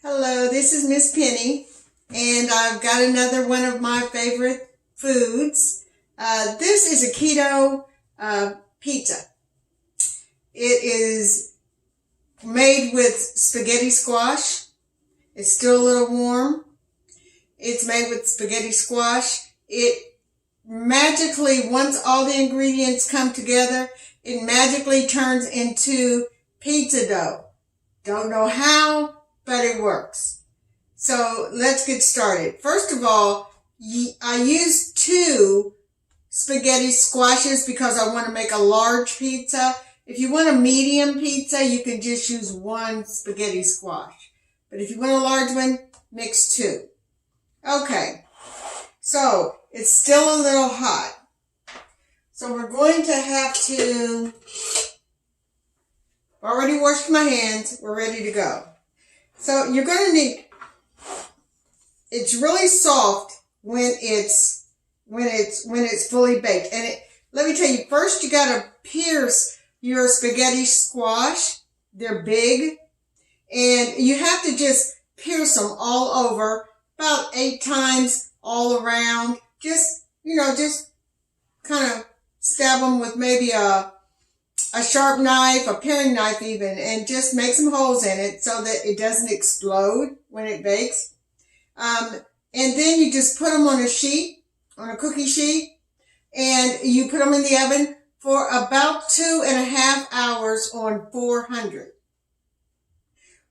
Hello, this is Miss Penny, and I've got another one of my favorite foods. This is a keto pizza. It is made with spaghetti squash. It's still a little warm. It's made with spaghetti squash. It magically, once all the ingredients come together, it magically turns into pizza dough. Don't know how, but it works. So let's get started. First of all, I use 2 spaghetti squashes because I want to make a large pizza. If you want a medium pizza, you can just use 1 spaghetti squash. But if you want a large one, mix 2. Okay, so it's still a little hot. So we're going to have to, already washed my hands, we're ready to go. So you're going to need, it's really soft when it's fully baked. And let me tell you, first you got to pierce your spaghetti squash. They're big. And you have to just pierce them all over, about 8 times all around. Just kind of stab them with maybe a sharp knife, a paring knife even, and just make some holes in it so that it doesn't explode when it bakes. And then you just put them on a cookie sheet, and you put them in the oven for about 2.5 hours on 400.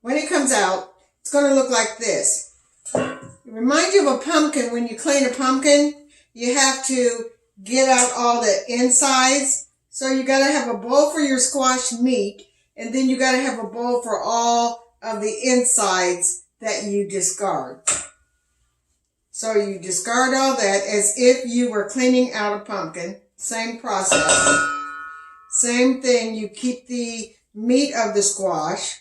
When it comes out, it's going to look like this. It reminds you of a pumpkin. When you clean a pumpkin, you have to get out all the insides. So you got to have a bowl for your squash meat, and then you got to have a bowl for all of the insides that you discard. So you discard all that as if you were cleaning out a pumpkin. Same process. Same thing. You keep the meat of the squash.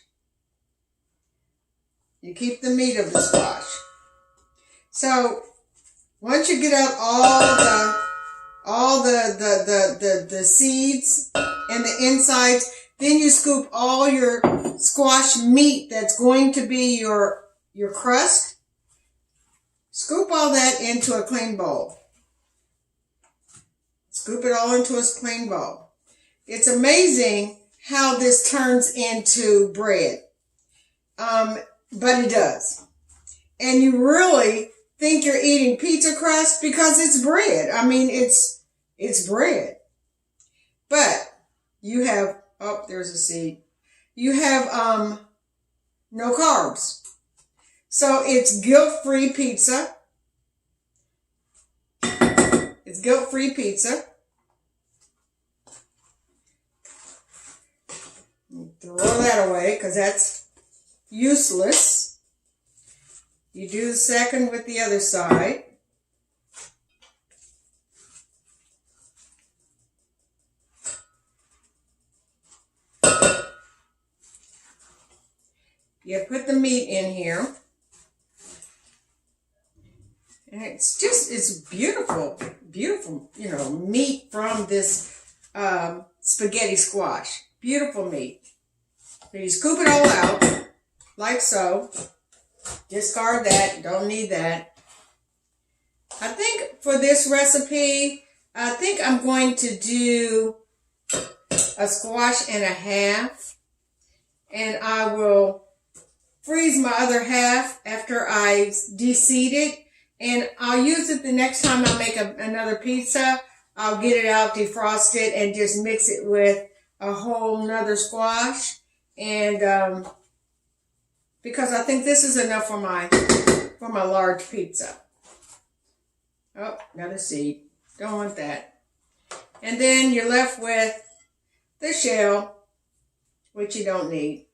You keep the meat of the squash. So once you get out all the seeds and the insides, then you scoop all your squash meat that's going to be your crust. Scoop all that into a clean bowl. Scoop it all into a clean bowl. It's amazing how this turns into bread. But it does. And you really think you're eating pizza crust because it's bread. I mean, it's bread. But you have, oh, there's a seed. You have no carbs. So it's guilt-free pizza. It's guilt-free pizza. Throw that away because that's useless. You do the second with the other side. You put the meat in here. And it's beautiful, beautiful, meat from this spaghetti squash. Beautiful meat. So you scoop it all out, like so. Discard that, don't need that. I think for this recipe, I think I'm going to do a squash and a half. And I will freeze my other half after I de-seed it. And I'll use it the next time I make another pizza. I'll get it out, defrost it, and just mix it with a whole nother squash. And because I think this is enough for my large pizza. Oh, another seed. Don't want that. And then you're left with the shell, which you don't need.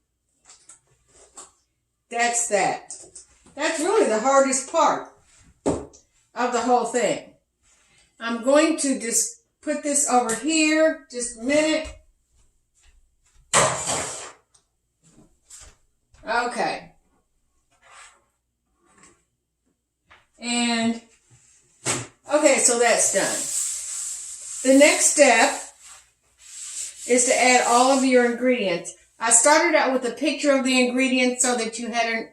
That's that. That's really the hardest part of the whole thing. I'm going to just put this over here, just a minute. Okay. And, okay, so that's done. The next step is to add all of your ingredients. I started out with a picture of the ingredients so that you had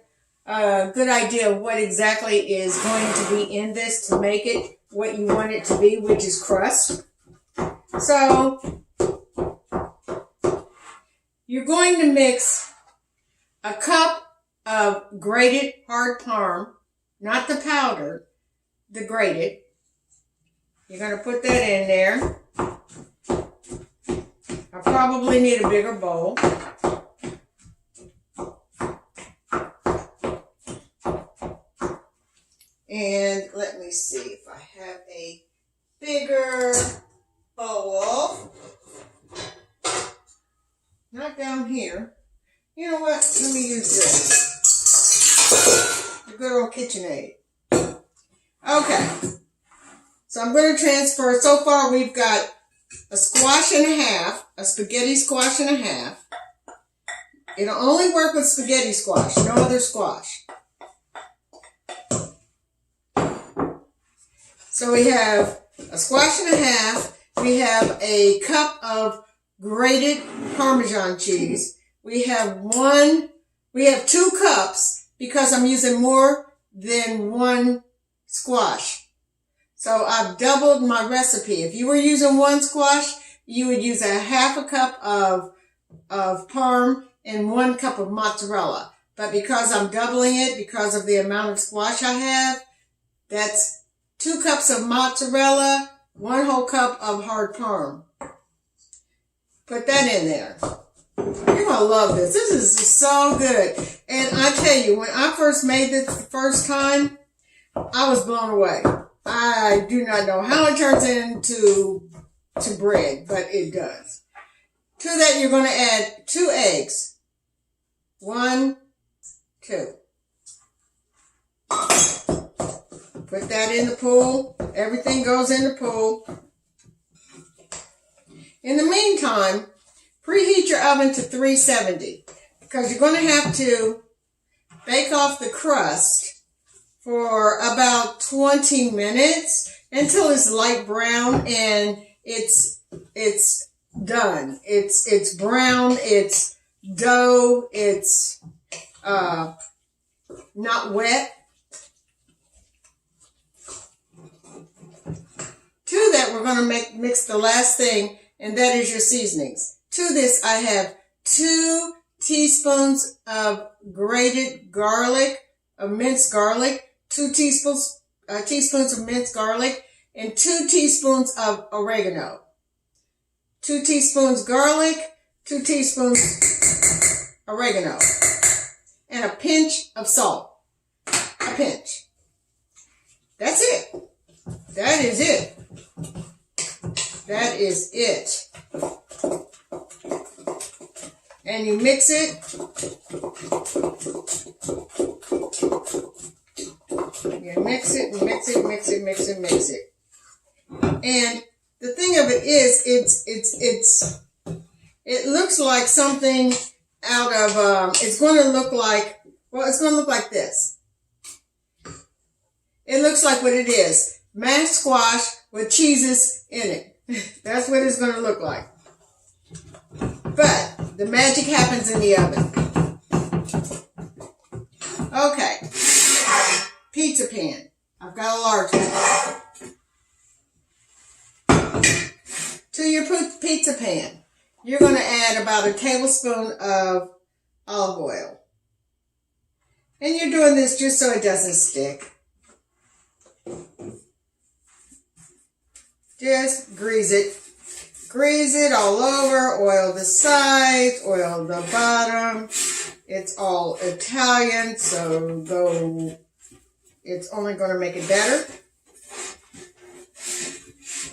a good idea of what exactly is going to be in this to make it what you want it to be, which is crust. So you're going to mix a cup of grated hard parm, not the powder, the grated. You're going to put that in there. I probably need a bigger bowl. And let me see if I have a bigger bowl. Not down here. You know what? Let me use this. The good old KitchenAid. Okay. So I'm going to transfer. So far we've got a squash and a half, a spaghetti squash and a half. It'll only work with spaghetti squash, no other squash. So we have a squash and a half. We have a cup of grated Parmesan cheese. We have 2 cups because I'm using more than 1 squash. So I've doubled my recipe. If you were using 1 squash, you would use a half a cup of parm and 1 cup of mozzarella. But because I'm doubling it, because of the amount of squash I have, that's 2 cups of mozzarella, 1 whole cup of hard parm. Put that in there. You're going to love this. This is so good. And I tell you, when I first made this the first time, I was blown away. I do not know how it turns into bread, but it does. To that, you're going to add 2 eggs. 1, 2. Put that in the pool. Everything goes in the pool. In the meantime, preheat your oven to 370 because you're going to have to bake off the crust for about 20 minutes until it's light brown and it's done. It's brown, it's dough, it's not wet. To that, we're going to mix the last thing, and that is your seasonings. To this, I have 2 teaspoons of grated garlic, of minced garlic, 2 teaspoons of minced garlic, and 2 teaspoons of oregano. 2 teaspoons garlic, 2 teaspoons oregano, and a pinch of salt. A pinch. That's it. That is it. That is it. And you mix it. You mix it and mix it, mix it, mix it, mix it. And the thing of it is, it looks like something out of, it's going to look like this. It looks like what it is. Mashed squash with cheeses in it. That's what it's going to look like. But the magic happens in the oven. Okay. Pizza pan. I've got a large one. To your pizza pan, you're going to add about a tablespoon of olive oil. And you're doing this just so it doesn't stick. Just grease it. Grease it all over. Oil the sides. Oil the bottom. It's all Italian, so though it's only going to make it better.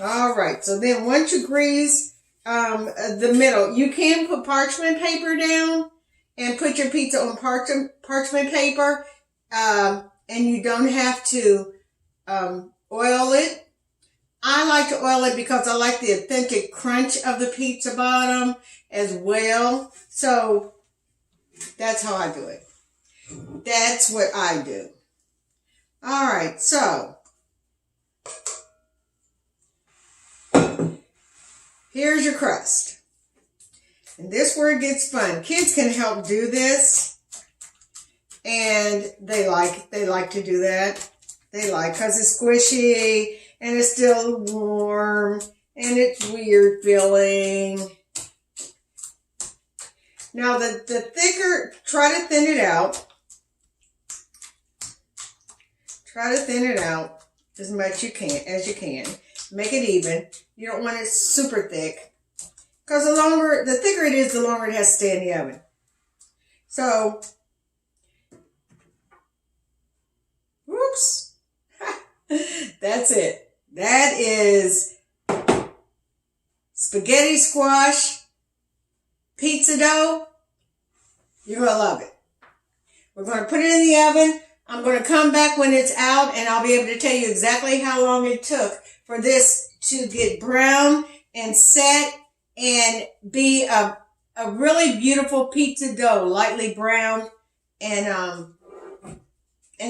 All right. So then once you grease the middle, you can put parchment paper down and put your pizza on parchment paper, and you don't have to oil it. I like to oil it because I like the authentic crunch of the pizza bottom as well. So that's how I do it. That's what I do. All right, so here's your crust. And this is where it gets fun. Kids can help do this. And they like to do that. They like, because it's squishy and it's still warm and it's weird feeling. Now the thicker, try to thin it out. Try to thin it out as much as you can. Make it even. You don't want it super thick, because the thicker it is, the longer it has to stay in the oven. So, whoops. That's it. That is spaghetti squash pizza dough. You're going to love it. We're going to put it in the oven. I'm going to come back when it's out, and I'll be able to tell you exactly how long it took for this to get brown and set and be a really beautiful pizza dough, lightly browned and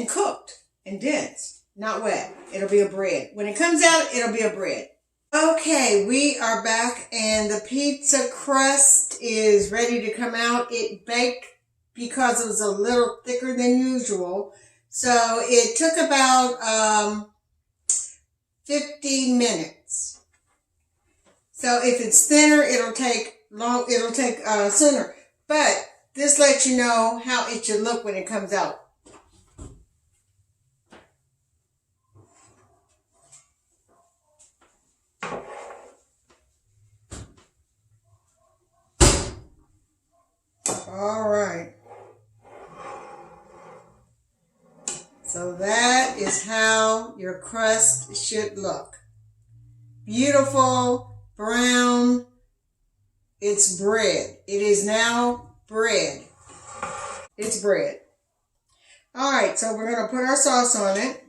cooked and dense, not wet. It'll be a bread. When it comes out, it'll be a bread. Okay, we are back, and the pizza crust is ready to come out. It baked because it was a little thicker than usual. So it took about 15 minutes. So if it's thinner, it'll take sooner. But this lets you know how it should look when it comes out. All right. So that is how your crust should look. Beautiful, brown. It's bread. It is now bread. It's bread. All right, so we're going to put our sauce on it.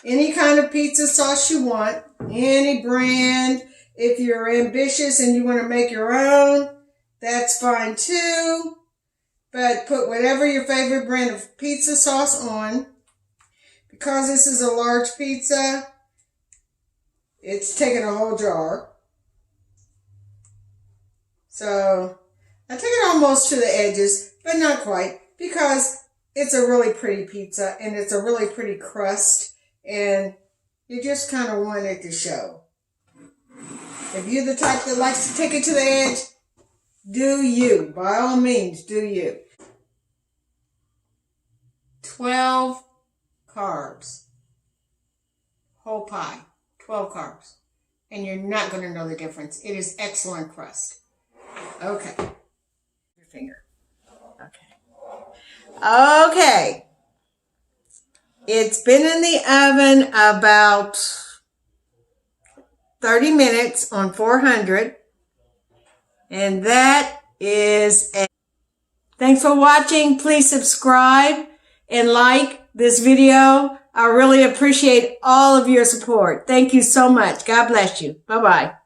Any kind of pizza sauce you want, any brand. If you're ambitious and you want to make your own, that's fine too. But put whatever your favorite brand of pizza sauce on. Because this is a large pizza, it's taking a whole jar. So I took it almost to the edges, but not quite, because it's a really pretty pizza and it's a really pretty crust, and you just kind of want it to show. If you're the type that likes to take it to the edge, do you. By all means, do you. 12 carbs. Whole pie. 12 carbs. And you're not going to know the difference. It is excellent crust. Okay. Your finger. Okay. Okay. It's been in the oven about 30 minutes on 400. And that is it. Thanks for watching. Please subscribe and like this video. I really appreciate all of your support. Thank you so much. God bless you. Bye-bye.